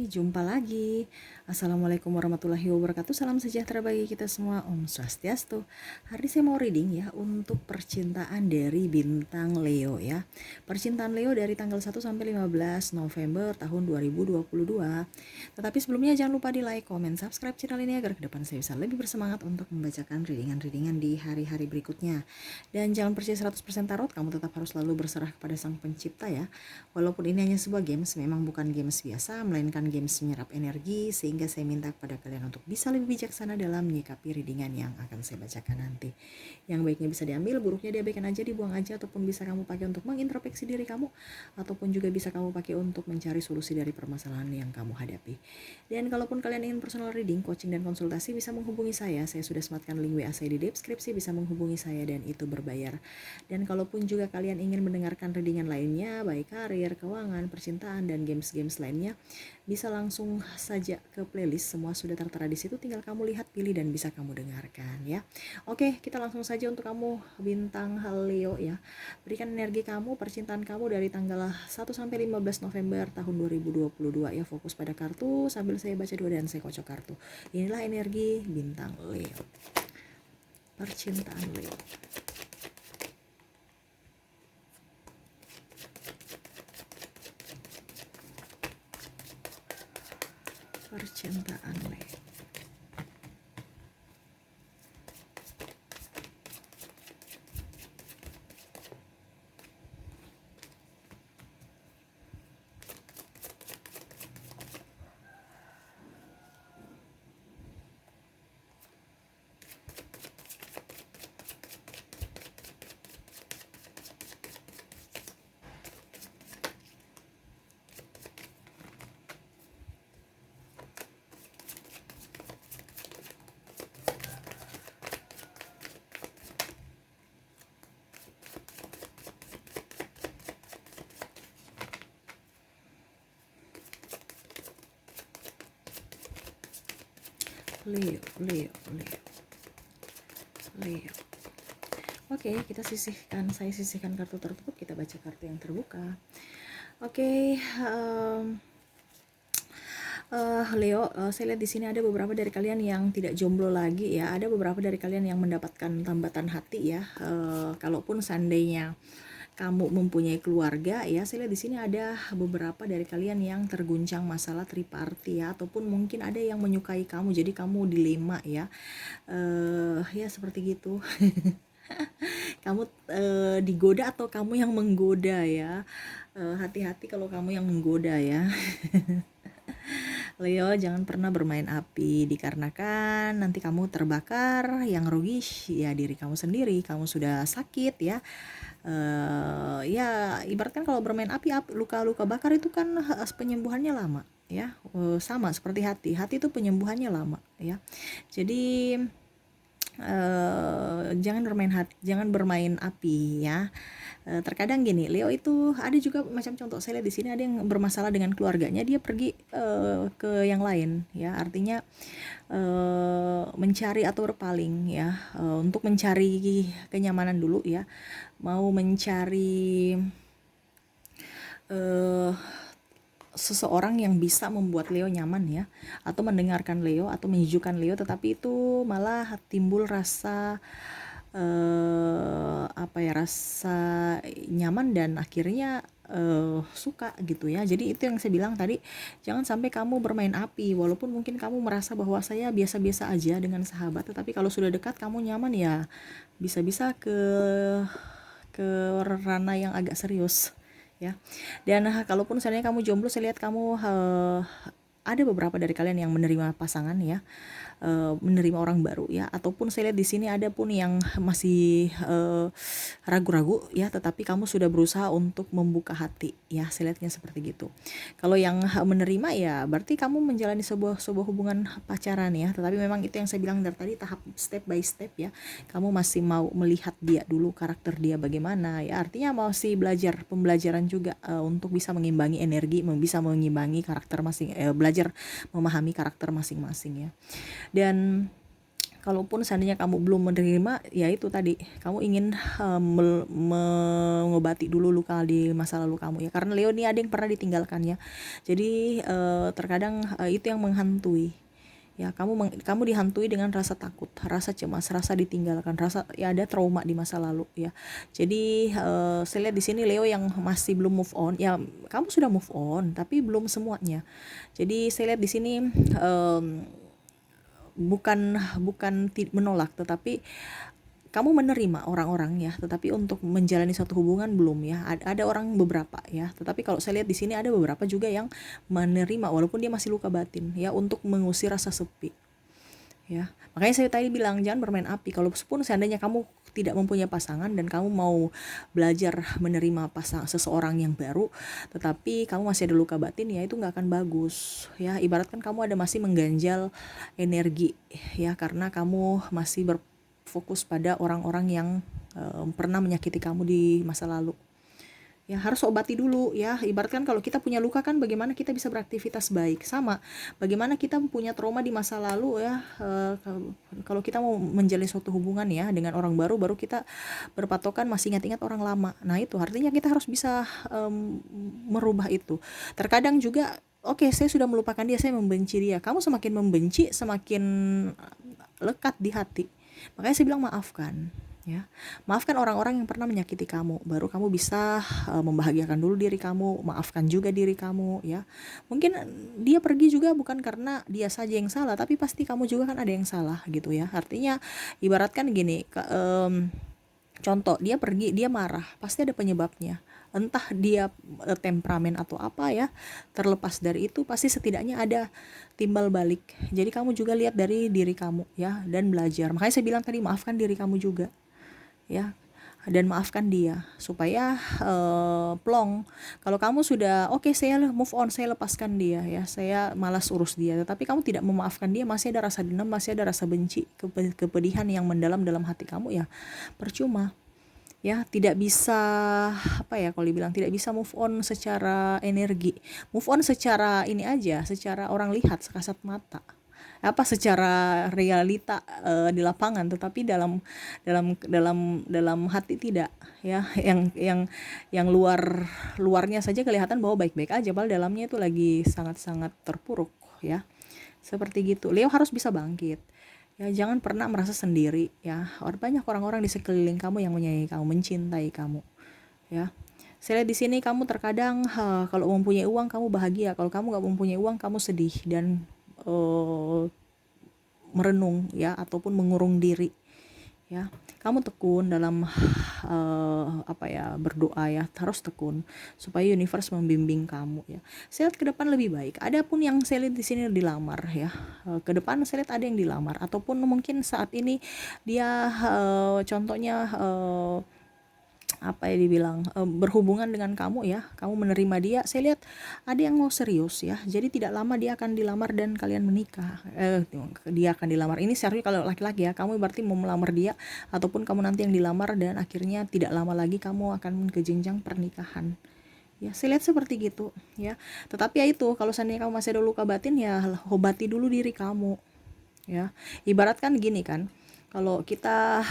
jumpa lagi. Assalamualaikum warahmatullahi wabarakatuh. Salam sejahtera bagi kita semua. Om Swastiastu. Hari ini saya mau reading ya untuk percintaan dari bintang Leo ya. Percintaan Leo dari tanggal 1 sampai 15 November tahun 2022. Tetapi sebelumnya jangan lupa di like, comment, subscribe channel ini agar ke depan saya bisa lebih bersemangat untuk membacakan readingan-readingan di hari-hari berikutnya. Dan jangan percaya 100% tarot, kamu tetap harus selalu berserah kepada Sang Pencipta ya. Walaupun ini hanya sebuah games, memang bukan games biasa, melainkan games menyerap energi, sehingga saya minta kepada kalian untuk bisa lebih bijaksana dalam menyikapi readingan yang akan saya bacakan nanti. Yang baiknya bisa diambil, buruknya diabaikan aja, dibuang aja, ataupun bisa kamu pakai untuk mengintrospeksi diri kamu, ataupun juga bisa kamu pakai untuk mencari solusi dari permasalahan yang kamu hadapi. Dan kalaupun kalian ingin personal reading, coaching, dan konsultasi, bisa menghubungi saya sudah sematkan link WA saya di deskripsi, bisa menghubungi saya dan itu berbayar. Dan kalaupun juga kalian ingin mendengarkan readingan lainnya, baik karir, keuangan, percintaan, dan games-games lainnya, bisa langsung saja ke playlist, semua sudah tertera di situ, tinggal kamu lihat, pilih, dan bisa kamu dengarkan ya. Oke, kita langsung saja untuk kamu bintang Leo ya. Berikan energi kamu, percintaan kamu dari tanggal 1 sampai 15 November tahun 2022 ya. Fokus pada kartu sambil saya baca dua dan saya kocok kartu. Inilah energi bintang Leo. Percintaan Leo. Percintaan Leo. Leo. Oke, saya sisihkan kartu tertutup, kita baca kartu yang terbuka. Oke, Leo, saya lihat di sini ada beberapa dari kalian yang tidak jomblo lagi ya. Ada beberapa dari kalian yang mendapatkan tambatan hati ya. Kalaupun seandainya kamu mempunyai keluarga ya, saya lihat di sini ada beberapa dari kalian yang terguncang masalah triparty ya, ataupun mungkin ada yang menyukai kamu, jadi kamu dilema ya. Ya seperti gitu. Kamu digoda atau kamu yang menggoda ya. Hati-hati kalau kamu yang menggoda ya. Leo, jangan pernah bermain api, dikarenakan nanti kamu terbakar, yang rugi ya diri kamu sendiri, kamu sudah sakit ya. Ya ibaratkan kalau bermain api, luka-luka bakar itu kan penyembuhannya lama ya. Sama seperti hati itu penyembuhannya lama ya. Jadi jangan bermain api ya. Terkadang gini, Leo itu ada juga macam contoh, saya lihat di sini ada yang bermasalah dengan keluarganya, dia pergi ke yang lain ya, artinya mencari atau berpaling ya, untuk mencari kenyamanan dulu ya, mau mencari seseorang yang bisa membuat Leo nyaman ya, atau mendengarkan Leo atau menyejukkan Leo, tetapi itu malah timbul rasa rasa nyaman dan akhirnya suka gitu ya. Jadi itu yang saya bilang tadi, jangan sampai kamu bermain api, walaupun mungkin kamu merasa bahwa saya biasa-biasa aja dengan sahabat, tetapi kalau sudah dekat kamu nyaman ya bisa-bisa ke ranah yang agak serius ya. Dan kalaupun misalnya kamu jomblo, saya lihat kamu ada beberapa dari kalian yang menerima pasangan ya, menerima orang baru ya, ataupun saya lihat di sini ada pun yang masih ragu-ragu ya, tetapi kamu sudah berusaha untuk membuka hati ya, saya lihatnya seperti gitu. Kalau yang menerima ya berarti kamu menjalani sebuah hubungan pacaran ya, tetapi memang itu yang saya bilang dari tadi, tahap step by step ya, kamu masih mau melihat dia dulu, karakter dia bagaimana ya, artinya masih pembelajaran juga untuk bisa mengimbangi energi, bisa mengimbangi karakter belajar memahami karakter masing-masing ya. Dan Kalaupun seandainya kamu belum menerima, ya itu tadi, kamu ingin mengobati dulu luka di masa lalu kamu ya. Karena Leo ini ada yang pernah ditinggalkan ya. Jadi terkadang itu yang menghantui. Ya, kamu dihantui dengan rasa takut, rasa cemas, rasa ditinggalkan, rasa ya ada trauma di masa lalu ya. Jadi saya lihat di sini Leo yang masih belum move on. Ya, kamu sudah move on, tapi belum semuanya. Jadi saya lihat di sini bukan menolak, tetapi kamu menerima orang-orang ya, tetapi untuk menjalani suatu hubungan belum ya. Ada orang beberapa ya, tetapi kalau saya lihat di sini ada beberapa juga yang menerima walaupun dia masih luka batin ya, untuk mengusir rasa sepi ya. Makanya saya tadi bilang jangan bermain api. Kalau pun seandainya kamu tidak mempunyai pasangan dan kamu mau belajar menerima seseorang yang baru, tetapi kamu masih ada luka batin, ya itu nggak akan bagus ya. Ibaratkan kamu ada masih mengganjal energi ya, karena kamu masih berfokus pada orang-orang yang pernah menyakiti kamu di masa lalu. Ya harus obati dulu ya. Ibaratkan kalau kita punya luka kan bagaimana kita bisa beraktivitas baik, sama bagaimana kita punya trauma di masa lalu ya. Kalau kita mau menjalin suatu hubungan ya dengan orang baru kita berpatokan masih ingat-ingat orang lama. Nah itu artinya kita harus bisa merubah itu. Terkadang juga oke, saya sudah melupakan dia, saya membenci dia. Kamu semakin membenci semakin lekat di hati. Makanya saya bilang maafkan ya. Maafkan orang-orang yang pernah menyakiti kamu, baru kamu bisa membahagiakan dulu diri kamu, maafkan juga diri kamu ya. Mungkin dia pergi juga bukan karena dia saja yang salah, tapi pasti kamu juga kan ada yang salah gitu ya. Artinya ibaratkan gini, contoh dia pergi, dia marah, pasti ada penyebabnya. Entah dia temperamen atau apa ya. Terlepas dari itu pasti setidaknya ada timbal balik. Jadi kamu juga lihat dari diri kamu ya, dan belajar. Makanya saya bilang tadi maafkan diri kamu juga ya, dan maafkan dia supaya plong. Kalau kamu sudah oke, saya move on, saya lepaskan dia ya, saya malas urus dia, tetapi kamu tidak memaafkan dia, masih ada rasa dendam, masih ada rasa benci, kepedihan yang mendalam dalam hati kamu, ya percuma ya. Tidak bisa apa ya, kalau dibilang tidak bisa move on secara energi, move on secara ini aja, secara orang lihat sekasat mata, apa secara realita di lapangan, tetapi dalam hati tidak ya. Yang luarnya saja kelihatan bahwa baik-baik aja, padahal dalamnya itu lagi sangat-sangat terpuruk ya. Seperti gitu. Leo harus bisa bangkit ya, jangan pernah merasa sendiri ya. Banyak orang-orang di sekeliling kamu yang menyayangi kamu, mencintai kamu ya. Saya lihat di sini kamu terkadang kalau mempunyai uang kamu bahagia, kalau kamu nggak mempunyai uang kamu sedih dan merenung ya, ataupun mengurung diri ya. Kamu tekun dalam berdoa ya, harus tekun supaya universe membimbing kamu ya. Saya lihat ke depan lebih baik. Adapun yang saya lihat di sini dilamar ya, ke depan saya lihat ada yang dilamar, ataupun mungkin saat ini dia contohnya berhubungan dengan kamu ya, kamu menerima dia. Saya lihat ada yang mau serius ya, jadi tidak lama dia akan dilamar dan kalian menikah. Dia akan dilamar, ini serius kalau laki-laki ya, kamu berarti mau melamar dia, ataupun kamu nanti yang dilamar dan akhirnya tidak lama lagi kamu akan ke jenjang pernikahan ya. Saya lihat seperti gitu ya. Tetapi ya itu, kalau seandainya kamu masih ada luka batin ya, obati dulu diri kamu ya. Ibaratkan gini kan, kalau kita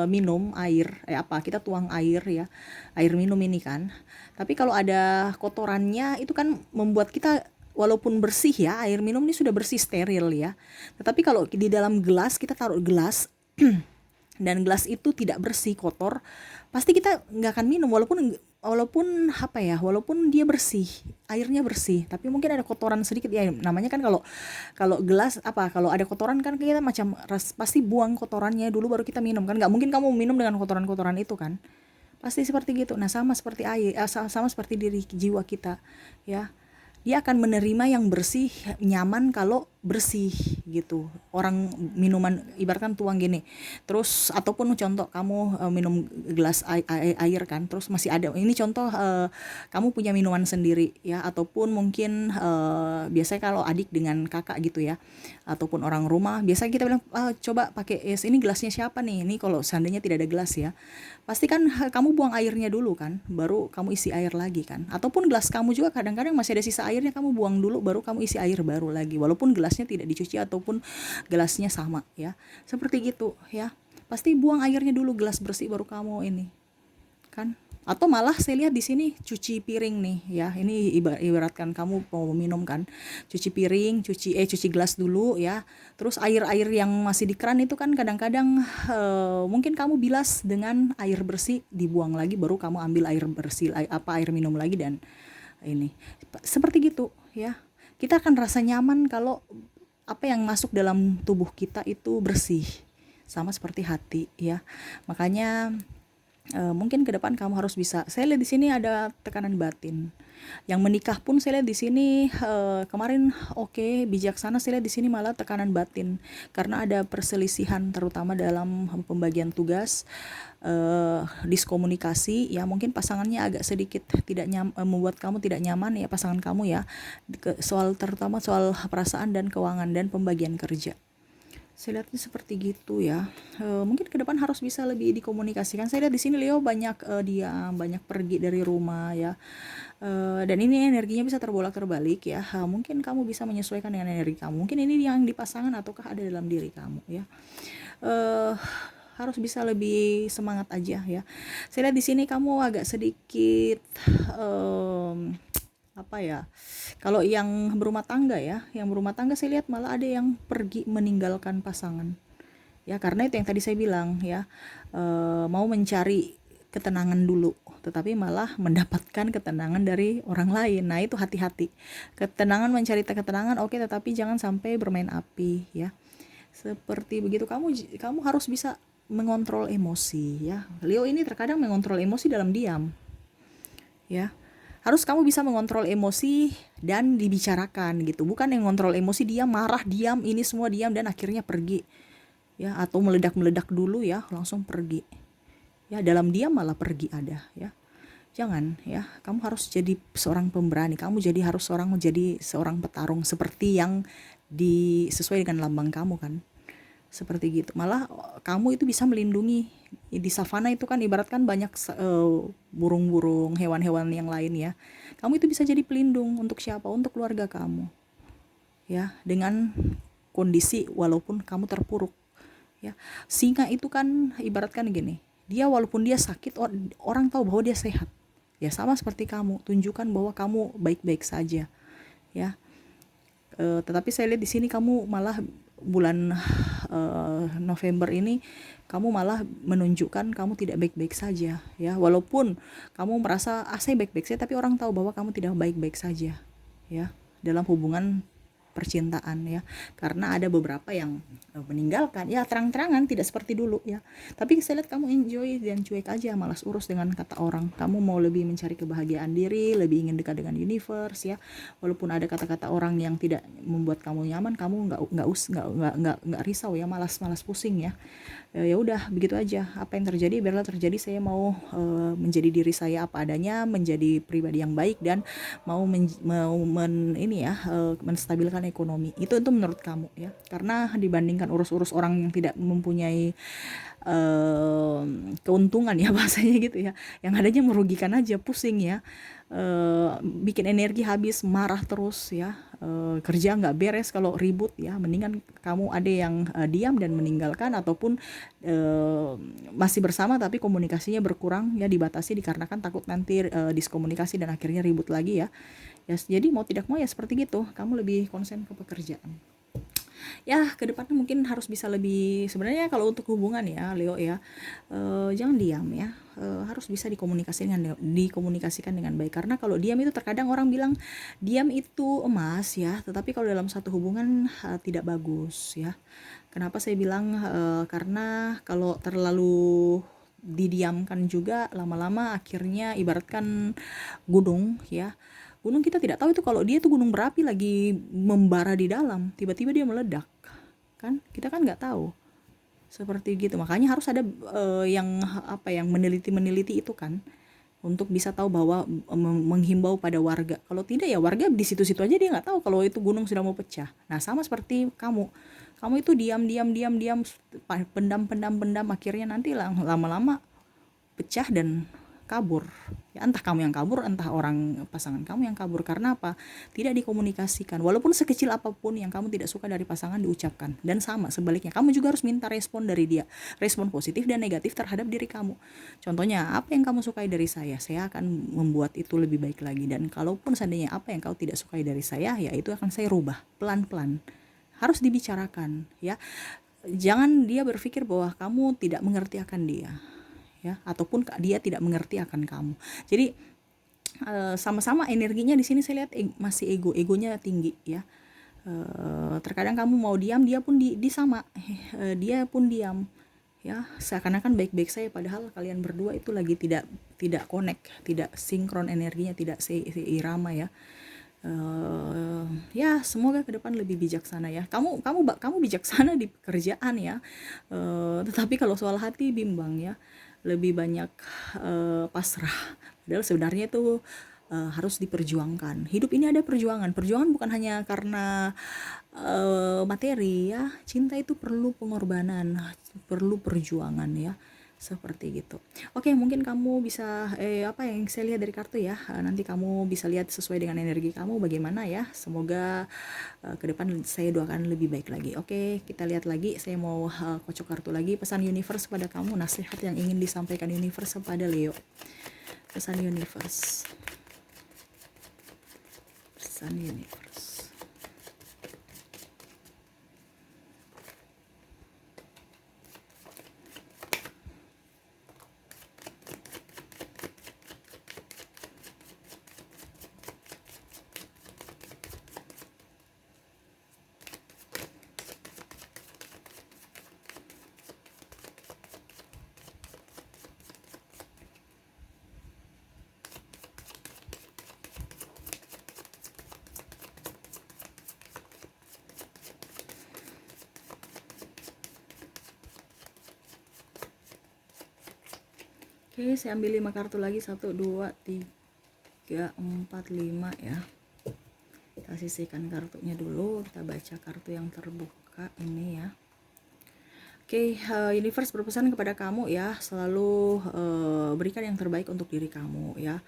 minum air, kita tuang air ya, air minum ini kan, tapi kalau ada kotorannya itu kan membuat kita, walaupun bersih ya, air minum ini sudah bersih, steril ya, tetapi kalau di dalam gelas, kita taruh gelas dan gelas itu tidak bersih, kotor, pasti kita nggak akan minum, walaupun dia bersih, airnya bersih, tapi mungkin ada kotoran sedikit ya. Namanya kan kalau gelas kalau ada kotoran kan kita macam pasti buang kotorannya dulu baru kita minum kan. Nggak mungkin kamu minum dengan kotoran-kotoran itu kan, pasti seperti gitu. Nah sama seperti air, sama seperti diri jiwa kita ya. Dia akan menerima yang bersih, nyaman kalau bersih gitu. Orang minuman ibaratkan tuang gini, terus ataupun contoh kamu minum gelas air kan, terus masih ada, ini contoh kamu punya minuman sendiri ya, ataupun mungkin biasanya kalau adik dengan kakak gitu ya, ataupun orang rumah, biasanya kita bilang coba pakai es, ini gelasnya siapa nih, ini kalau seandainya tidak ada gelas ya, pasti kan kamu buang airnya dulu kan, baru kamu isi air lagi kan. Ataupun gelas kamu juga kadang-kadang masih ada sisa airnya, kamu buang dulu baru kamu isi air baru lagi, walaupun gelasnya gelasnya tidak dicuci ataupun gelasnya sama ya. Seperti gitu ya. Pasti buang airnya dulu, gelas bersih baru kamu ini kan. Atau malah saya lihat di sini cuci piring nih ya. Ini ibaratkan kamu mau minum kan, cuci piring, cuci gelas dulu ya. Terus air-air yang masih di keran itu kan kadang-kadang mungkin kamu bilas dengan air bersih, dibuang lagi baru kamu ambil air bersih, air minum lagi dan ini. Seperti gitu ya. Kita akan rasa nyaman kalau apa yang masuk dalam tubuh kita itu bersih. Sama seperti hati ya. Makanya mungkin ke depan kamu harus bisa. Saya lihat di sini ada tekanan batin. Yang menikah pun saya lihat di sini kemarin oke, bijaksana. Saya lihat di sini malah tekanan batin karena ada perselisihan terutama dalam pembagian tugas, diskomunikasi ya. Mungkin pasangannya agak sedikit tidak membuat kamu tidak nyaman ya, pasangan kamu ya. Terutama soal perasaan dan keuangan dan pembagian kerja. Saya lihatnya seperti gitu ya. Mungkin ke depan harus bisa lebih dikomunikasikan. Saya lihat di sini Leo banyak diam, banyak pergi dari rumah ya. Dan ini energinya bisa terbolak-terbalik ya. Mungkin kamu bisa menyesuaikan dengan energi kamu. Mungkin ini yang di pasangan ataukah ada dalam diri kamu ya. Harus bisa lebih semangat aja ya. Saya lihat di sini kamu agak sedikit apa ya, kalau yang berumah tangga ya, yang berumah tangga saya lihat malah ada yang pergi meninggalkan pasangan ya, karena itu yang tadi saya bilang ya, mau mencari ketenangan dulu tetapi malah mendapatkan ketenangan dari orang lain. Nah itu hati-hati, ketenangan, mencari ketenangan oke, tetapi jangan sampai bermain api ya. Seperti begitu, kamu harus bisa mengontrol emosi ya. Leo ini terkadang mengontrol emosi dalam diam ya. Harus kamu bisa mengontrol emosi dan dibicarakan gitu. Bukan yang mengontrol emosi, dia marah, diam, ini semua diam dan akhirnya pergi. Ya, atau meledak-meledak dulu ya, langsung pergi. Ya, dalam diam malah pergi ada ya. Jangan ya, kamu harus jadi seorang pemberani. Kamu harus jadi seorang petarung seperti yang sesuai dengan lambang kamu kan. Seperti gitu. Malah kamu itu bisa melindungi di savana itu kan, ibaratkan banyak burung-burung, hewan-hewan yang lain ya. Kamu itu bisa jadi pelindung untuk siapa? Untuk keluarga kamu. Ya, dengan kondisi walaupun kamu terpuruk. Ya. Singa itu kan ibaratkan gini. Dia walaupun dia sakit, orang tahu bahwa dia sehat. Ya, sama seperti kamu. Tunjukkan bahwa kamu baik-baik saja. Ya. Tetapi saya lihat di sini kamu malah bulan November ini kamu malah menunjukkan kamu tidak baik-baik saja ya, walaupun kamu merasa saya baik-baik saja, tapi orang tahu bahwa kamu tidak baik-baik saja ya dalam hubungan percintaan ya, karena ada beberapa yang meninggalkan ya, terang-terangan tidak seperti dulu ya. Tapi saya lihat kamu enjoy dan cuek aja, malas urus dengan kata orang. Kamu mau lebih mencari kebahagiaan diri, lebih ingin dekat dengan universe ya. Walaupun ada kata-kata orang yang tidak membuat kamu nyaman, kamu nggak risau ya, malas pusing ya. Ya udah begitu aja, apa yang terjadi biarlah terjadi. Saya mau menjadi diri saya apa adanya, menjadi pribadi yang baik dan mau menstabilkan ekonomi. Itu menurut kamu ya, karena dibandingkan urus-urus orang yang tidak mempunyai keuntungan ya bahasanya gitu ya, yang adanya merugikan aja, pusing ya, bikin energi habis, marah terus ya, kerja nggak beres kalau ribut ya. Mendingan kamu ada yang diam dan meninggalkan, ataupun masih bersama tapi komunikasinya berkurang ya, dibatasi dikarenakan takut nanti diskomunikasi dan akhirnya ribut lagi ya. Jadi mau tidak mau ya seperti gitu, kamu lebih konsen ke pekerjaan. Ya kedepannya mungkin harus bisa lebih, sebenarnya kalau untuk hubungan ya Leo ya, jangan diam ya, harus bisa dikomunikasikan dengan baik, karena kalau diam itu terkadang orang bilang diam itu emas ya, tetapi kalau dalam satu hubungan tidak bagus ya. Kenapa saya bilang karena kalau terlalu didiamkan juga lama-lama akhirnya ibaratkan gunung ya. Gunung kita tidak tahu itu kalau dia itu gunung berapi lagi membara di dalam, tiba-tiba dia meledak. Kan? Kita kan nggak tahu. Seperti gitu. Makanya harus ada yang meneliti itu kan, untuk bisa tahu bahwa menghimbau pada warga. Kalau tidak ya warga di situ-situ aja, dia nggak tahu kalau itu gunung sudah mau pecah. Nah, sama seperti kamu. Kamu itu diam, pendam, akhirnya nanti lama-lama pecah dan kabur. Ya, entah kamu yang kabur, entah orang pasangan kamu yang kabur. Karena apa? Tidak dikomunikasikan. Walaupun sekecil apapun yang kamu tidak suka dari pasangan diucapkan. Dan sama sebaliknya, kamu juga harus minta respon dari dia. Respon positif dan negatif terhadap diri kamu. Contohnya, apa yang kamu sukai dari saya akan membuat itu lebih baik lagi. Dan kalaupun seandainya apa yang kau tidak sukai dari saya, ya itu akan saya rubah pelan-pelan. Harus dibicarakan, ya. Jangan dia berpikir bahwa kamu tidak mengerti akan dia, ya, ataupun dia tidak mengerti akan kamu. Jadi sama-sama energinya di sini saya lihat masih egonya tinggi, ya. Terkadang kamu mau diam, dia pun di sama, dia pun diam, ya, seakan-akan baik-baik saya, padahal kalian berdua itu lagi tidak connect, tidak sinkron energinya, tidak seirama, ya. Ya semoga ke depan lebih bijaksana, ya. Kamu bijaksana di pekerjaan, ya. Tetapi kalau soal hati bimbang, ya, lebih banyak pasrah. Padahal sebenarnya itu harus diperjuangkan. Hidup ini ada perjuangan bukan hanya karena materi, ya. Cinta itu perlu pengorbanan, perlu perjuangan, ya, seperti gitu. Oke, mungkin kamu bisa apa yang saya lihat dari kartu, ya, nanti kamu bisa lihat sesuai dengan energi kamu bagaimana, ya. Semoga ke depan saya doakan lebih baik lagi. Oke, kita lihat lagi. Saya mau kocok kartu lagi. Pesan universe pada kamu, nasihat yang ingin disampaikan universe kepada Leo. Pesan universe. Pesan universe. Oke, saya ambil 5 kartu lagi. 1, 2, 3, 4, 5, ya. Kita sisihkan kartunya dulu. Kita baca kartu yang terbuka ini, ya. Oke, universe berpesan kepada kamu, ya, selalu berikan yang terbaik untuk diri kamu, ya.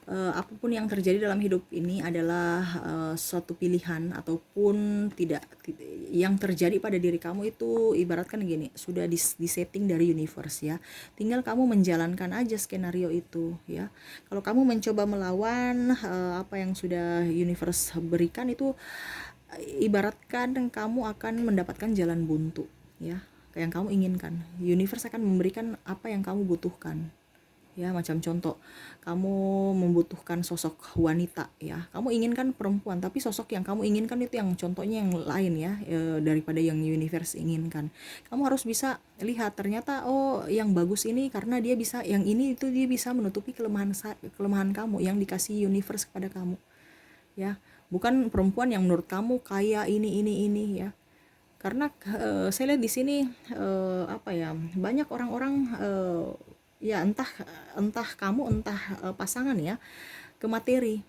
Apapun yang terjadi dalam hidup ini adalah suatu pilihan ataupun tidak, yang terjadi pada diri kamu itu ibaratkan gini, sudah disetting dari universe, ya. Tinggal kamu menjalankan aja skenario itu, ya. Kalau kamu mencoba melawan apa yang sudah universe berikan, itu ibaratkan kamu akan mendapatkan jalan buntu, ya, yang kamu inginkan. Universe akan memberikan apa yang kamu butuhkan, ya. Macam contoh, kamu membutuhkan sosok wanita, ya, kamu inginkan perempuan, tapi sosok yang kamu inginkan itu yang contohnya yang lain, ya, daripada yang universe inginkan. Kamu harus bisa lihat, ternyata oh yang bagus ini karena dia bisa, yang ini itu dia bisa menutupi kelemahan kamu yang dikasih universe kepada kamu, ya. Bukan perempuan yang menurut kamu kaya ini, ya. Karena saya lihat di sini apa ya, banyak orang-orang ya, entah kamu, entah pasangan, ya, ke materi,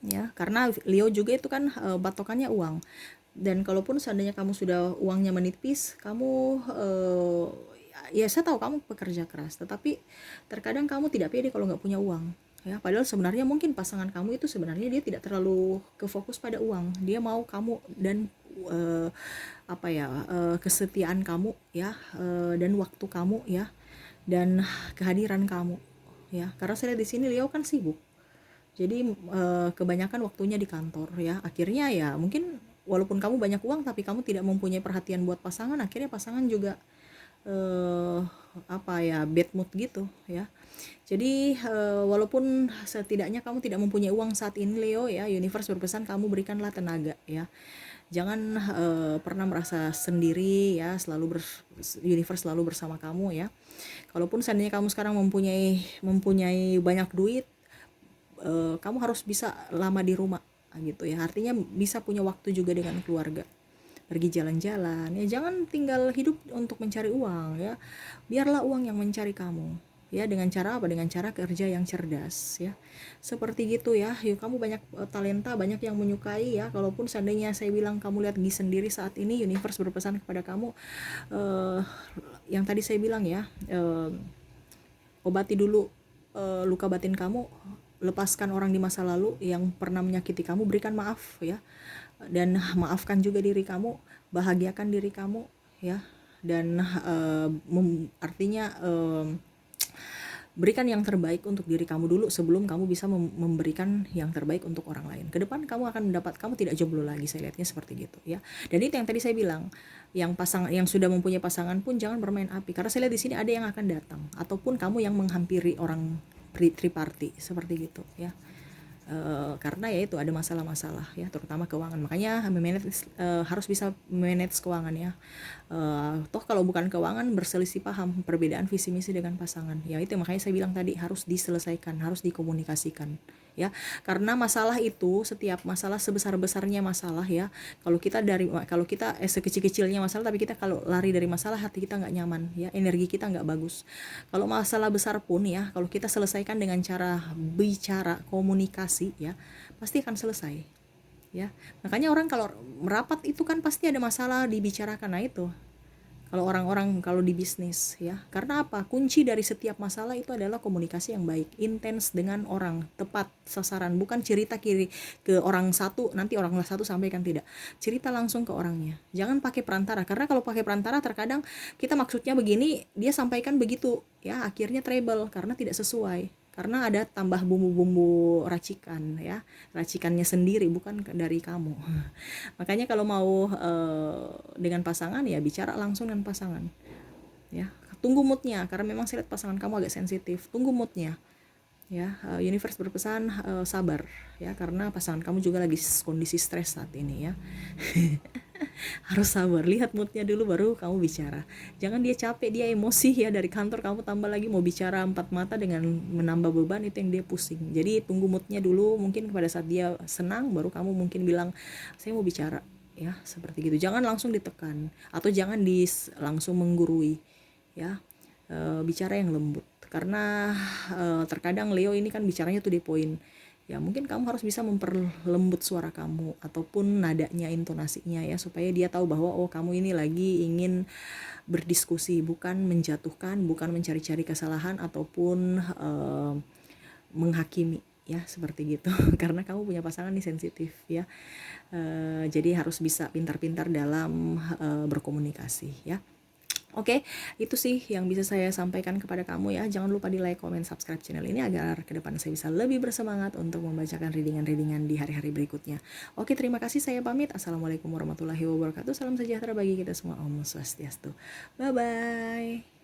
ya. Karena Leo juga itu kan patokannya uang. Dan kalaupun seandainya kamu sudah uangnya menipis, kamu ya saya tahu kamu pekerja keras, tetapi terkadang kamu tidak pede kalau nggak punya uang, ya. Padahal sebenarnya mungkin pasangan kamu itu sebenarnya dia tidak terlalu kefokus pada uang, dia mau kamu dan apa ya, kesetiaan kamu, ya, dan waktu kamu, ya, dan kehadiran kamu, ya. Karena saya lihat di sini Leo kan sibuk, jadi kebanyakan waktunya di kantor, ya. Akhirnya ya mungkin walaupun kamu banyak uang tapi kamu tidak mempunyai perhatian buat pasangan, akhirnya pasangan juga apa ya, bad mood gitu, ya. Jadi walaupun setidaknya kamu tidak mempunyai uang saat ini, Leo, ya, universe berpesan kamu berikanlah tenaga, ya. Jangan pernah merasa sendiri, ya. Universe selalu bersama kamu, ya. Kalaupun seandainya kamu sekarang mempunyai banyak duit, kamu harus bisa lama di rumah, gitu, ya. Artinya bisa punya waktu juga dengan keluarga, pergi jalan-jalan, ya. Jangan tinggal hidup untuk mencari uang, ya. Biarlah uang yang mencari kamu, ya. Dengan cara apa? Dengan cara kerja yang cerdas, ya. Seperti gitu, ya. Yuk, kamu banyak talenta, banyak yang menyukai, ya. Kalaupun seandainya saya bilang kamu lihat di sendiri saat ini, universe berpesan kepada kamu yang tadi saya bilang, ya, obati dulu luka batin kamu, lepaskan orang di masa lalu yang pernah menyakiti kamu, berikan maaf ya, dan maafkan juga diri kamu, bahagiakan diri kamu ya, dan artinya berikan yang terbaik untuk diri kamu dulu sebelum kamu bisa memberikan yang terbaik untuk orang lain. Kedepan kamu akan mendapat, kamu tidak jomblo lagi, saya lihatnya seperti gitu ya. Dan itu yang tadi saya bilang, yang sudah mempunyai pasangan pun jangan bermain api, karena saya lihat di sini ada yang akan datang, ataupun kamu yang menghampiri orang triparty seperti gitu ya. Karena ya itu ada masalah-masalah ya, terutama keuangan, makanya harus bisa manage keuangan ya. Toh kalau bukan keuangan, berselisih paham, perbedaan visi misi dengan pasangan ya, itu makanya saya bilang tadi harus diselesaikan, harus dikomunikasikan ya, karena masalah itu, setiap masalah sebesar-besarnya masalah ya, kalau kita sekecil-kecilnya masalah, tapi kita kalau lari dari masalah, hati kita nggak nyaman ya, energi kita nggak bagus. Kalau masalah besar pun ya, kalau kita selesaikan dengan cara bicara, komunikasi ya, pasti akan selesai ya. Makanya orang kalau merapat itu kan pasti ada masalah dibicarakan. Nah itu kalau orang-orang, kalau di bisnis ya, karena apa, kunci dari setiap masalah itu adalah komunikasi yang baik, intens dengan orang, tepat sasaran, bukan cerita kiri ke orang satu, nanti orang satu sampaikan, tidak, cerita langsung ke orangnya, jangan pakai perantara, karena kalau pakai perantara terkadang kita maksudnya begini, dia sampaikan begitu ya, akhirnya trouble karena tidak sesuai, karena ada tambah bumbu-bumbu racikan ya, racikannya sendiri, bukan dari kamu. Makanya kalau mau dengan pasangan ya, bicara langsung dengan pasangan ya, tunggu moodnya, karena memang saya lihat pasangan kamu agak sensitif, tunggu moodnya ya. Universe berpesan sabar ya, karena pasangan kamu juga lagi kondisi stres saat ini ya. Harus sabar, lihat moodnya dulu baru kamu bicara, jangan dia capek, dia emosi ya, dari kantor kamu tambah lagi mau bicara empat mata dengan menambah beban, itu yang dia pusing. Jadi tunggu moodnya dulu, mungkin pada saat dia senang baru kamu mungkin bilang saya mau bicara ya, seperti gitu. Jangan langsung ditekan atau jangan langsung menggurui ya. Bicara yang lembut, karena terkadang Leo ini kan bicaranya tuh di poin ya, mungkin kamu harus bisa memperlembut suara kamu ataupun nadanya, intonasinya ya, supaya dia tahu bahwa oh kamu ini lagi ingin berdiskusi, bukan menjatuhkan, bukan mencari-cari kesalahan ataupun menghakimi ya, seperti gitu. Karena kamu punya pasangan nih sensitif ya, jadi harus bisa pintar-pintar dalam berkomunikasi ya. Oke, itu sih yang bisa saya sampaikan kepada kamu ya. Jangan lupa di like, comment, subscribe channel ini agar ke depan saya bisa lebih bersemangat untuk membacakan readingan-readingan di hari-hari berikutnya. Oke, terima kasih, saya pamit. Assalamualaikum warahmatullahi wabarakatuh. Salam sejahtera bagi kita semua. Om Swastiastu. Bye-bye.